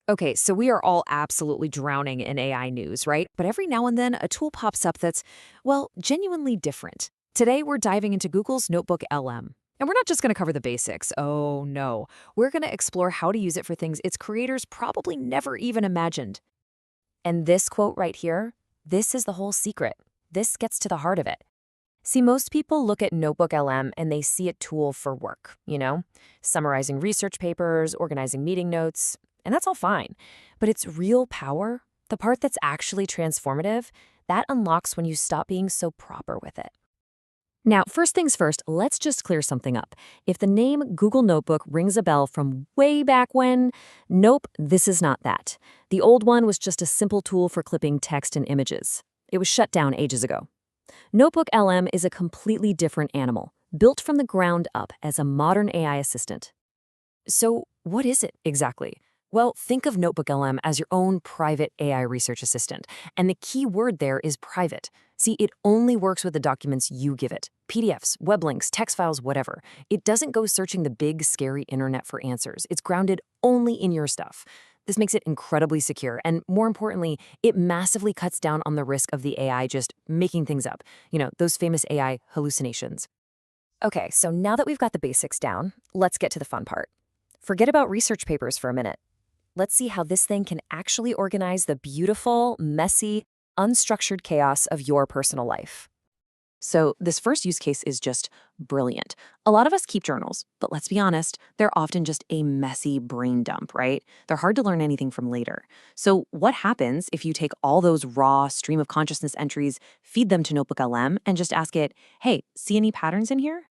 Okay, so we are all absolutely drowning in AI news, right? But every now and then a tool pops up that's, well, genuinely different. Today we're diving into Google's Notebook LM. And we're not just going to cover the basics. Oh, no. We're going to explore how to use it for things its creators probably never even imagined. And this quote right here, this is the whole secret. This gets to the heart of it. See, most people look at Notebook LM and they see a tool for work, summarizing research papers, organizing meeting notes, and that's all fine. But its real power, the part that's actually transformative, that unlocks when you stop being so proper with it. Now, first things first, let's just clear something up. If the name Google Notebook rings a bell from way back when, nope, this is not that. The old one was just a simple tool for clipping text and images. It was shut down ages ago. Notebook LM is a completely different animal, built from the ground up as a modern AI assistant. So, what is it exactly? Well, think of Notebook LM as your own private AI research assistant. And the key word there is private. See, it only works with the documents you give it PDFs, web links, text files, whatever. It doesn't go searching the big, scary internet for answers. It's grounded only in your stuff. This makes it incredibly secure, and more importantly, it massively cuts down on the risk of the AI just making things up. Those famous AI hallucinations. Okay, so now that we've got the basics down, let's get to the fun part. Forget about research papers for a minute. Let's see how this thing can actually organize the beautiful, messy, unstructured chaos of your personal life. So this first use case is just brilliant. A lot of us keep journals, but let's be honest, they're often just a messy brain dump, right? They're hard to learn anything from later. So what happens if you take all those raw stream of consciousness entries, feed them to Notebook LM, and just ask it, hey, see any patterns in here?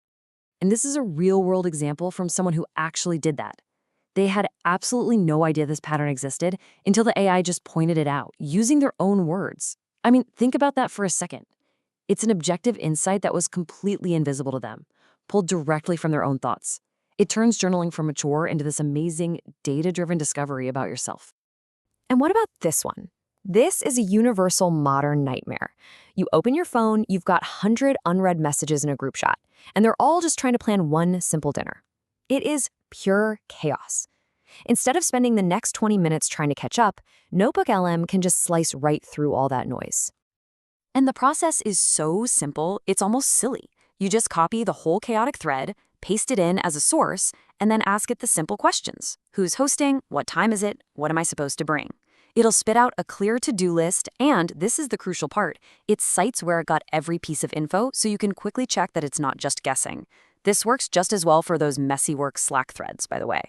And this is a real-world example from someone who actually did that. They had absolutely no idea this pattern existed until the AI just pointed it out, using their own words. I mean, think about that for a second. It's an objective insight that was completely invisible to them, pulled directly from their own thoughts. It turns journaling from a chore into this amazing, data-driven discovery about yourself. And what about this one? This is a universal modern nightmare. You open your phone, you've got 100 unread messages in a group chat, and they're all just trying to plan one simple dinner. It is pure chaos. Instead of spending the next 20 minutes trying to catch up, Notebook LM can just slice right through all that noise. And the process is so simple, it's almost silly. You just copy the whole chaotic thread, paste it in as a source, and then ask it the simple questions. Who's hosting? What time is it? What am I supposed to bring? It'll spit out a clear to-do list, and this is the crucial part, it cites where it got every piece of info so you can quickly check that it's not just guessing. This works just as well for those messy work Slack threads, by the way.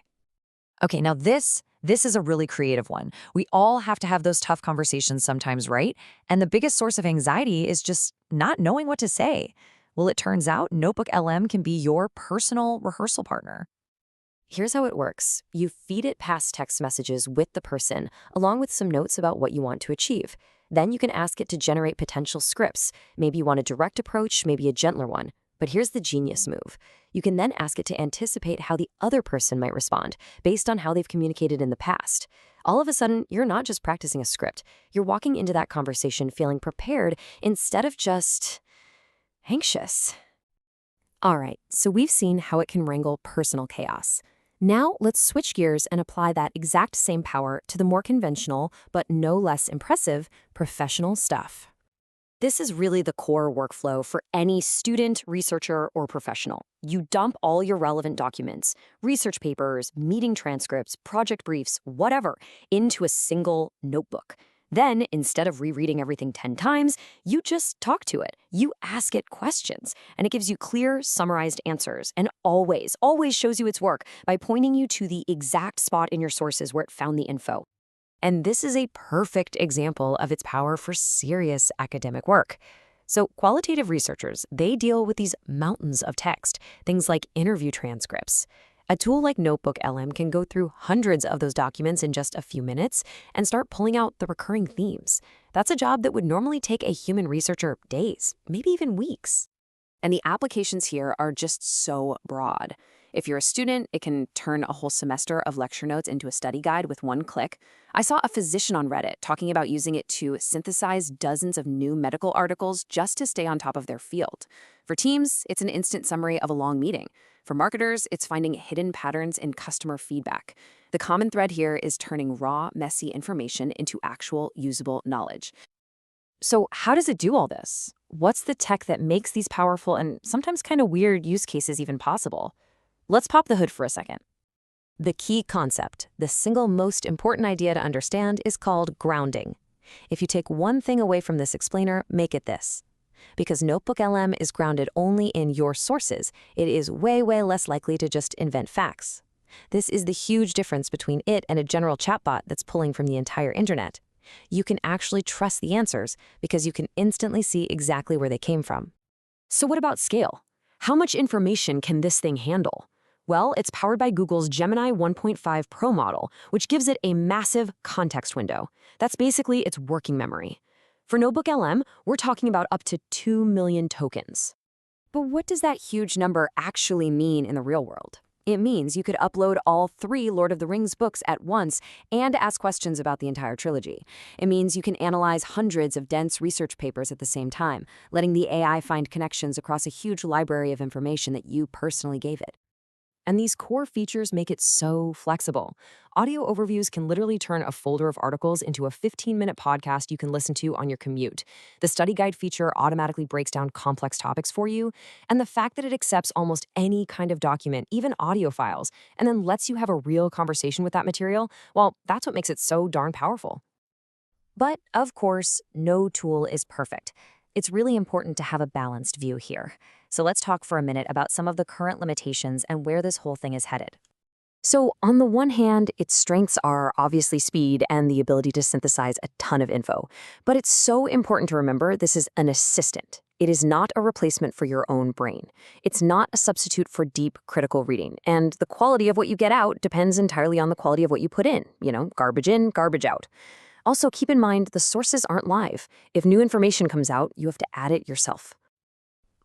Okay, now this is a really creative one. We all have to have those tough conversations sometimes, right? And the biggest source of anxiety is just not knowing what to say. Well, it turns out Notebook LM can be your personal rehearsal partner. Here's how it works. You feed it past text messages with the person, along with some notes about what you want to achieve. Then you can ask it to generate potential scripts. Maybe you want a direct approach, maybe a gentler one. But here's the genius move. You can then ask it to anticipate how the other person might respond based on how they've communicated in the past. All of a sudden, you're not just practicing a script. You're walking into that conversation feeling prepared instead of just anxious. All right, so we've seen how it can wrangle personal chaos. Now let's switch gears and apply that exact same power to the more conventional, but no less impressive, professional stuff. This is really the core workflow for any student, researcher, or professional. You dump all your relevant documents, research papers, meeting transcripts, project briefs, whatever, into a single notebook. Then, instead of rereading everything 10 times, you just talk to it. You ask it questions, and it gives you clear, summarized answers, and always shows you its work by pointing you to the exact spot in your sources where it found the info. And this is a perfect example of its power for serious academic work. So qualitative researchers, they deal with these mountains of text, things like interview transcripts. A tool like Notebook LM can go through hundreds of those documents in just a few minutes and start pulling out the recurring themes. That's a job that would normally take a human researcher days, maybe even weeks. And the applications here are just so broad. If you're a student, it can turn a whole semester of lecture notes into a study guide with one click. I saw a physician on Reddit talking about using it to synthesize dozens of new medical articles just to stay on top of their field. For teams, it's an instant summary of a long meeting. For marketers, it's finding hidden patterns in customer feedback. The common thread here is turning raw, messy information into actual, usable knowledge. So, how does it do all this? What's the tech that makes these powerful and sometimes kind of weird use cases even possible? Let's pop the hood for a second. The key concept, the single most important idea to understand, is called grounding. If you take one thing away from this explainer, make it this. Because NotebookLM is grounded only in your sources, it is way less likely to just invent facts. This is the huge difference between it and a general chatbot that's pulling from the entire internet. You can actually trust the answers because you can instantly see exactly where they came from. So what about scale? How much information can this thing handle? Well, it's powered by Google's Gemini 1.5 Pro model, which gives it a massive context window. That's basically its working memory. For NotebookLM, we're talking about up to 2 million tokens. But what does that huge number actually mean in the real world? It means you could upload all 3 Lord of the Rings books at once and ask questions about the entire trilogy. It means you can analyze hundreds of dense research papers at the same time, letting the AI find connections across a huge library of information that you personally gave it. And these core features make it so flexible. Audio overviews can literally turn a folder of articles into a 15-minute podcast you can listen to on your commute. The study guide feature automatically breaks down complex topics for you. And the fact that it accepts almost any kind of document, even audio files, and then lets you have a real conversation with that material, well, that's what makes it so darn powerful. But, of course, no tool is perfect. It's really important to have a balanced view here. So let's talk for a minute about some of the current limitations and where this whole thing is headed. So on the one hand, its strengths are obviously speed and the ability to synthesize a ton of info. But it's so important to remember this is an assistant. It is not a replacement for your own brain. It's not a substitute for deep, critical reading. And the quality of what you get out depends entirely on the quality of what you put in. Garbage in, garbage out. Also, keep in mind the sources aren't live. If new information comes out, you have to add it yourself.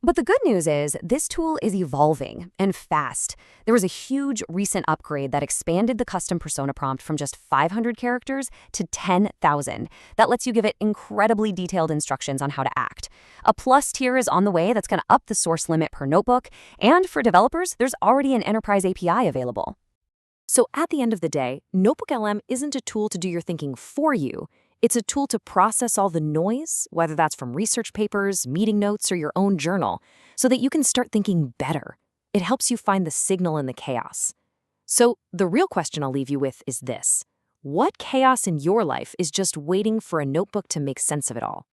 But the good news is this tool is evolving and fast. There was a huge recent upgrade that expanded the custom persona prompt from just 500 characters to 10,000. That lets you give it incredibly detailed instructions on how to act. A plus tier is on the way that's going to up the source limit per notebook. And for developers, there's already an enterprise API available. So at the end of the day, NotebookLM isn't a tool to do your thinking for you. It's a tool to process all the noise, whether that's from research papers, meeting notes, or your own journal, so that you can start thinking better. It helps you find the signal in the chaos. So the real question I'll leave you with is this. What chaos in your life is just waiting for a notebook to make sense of it all?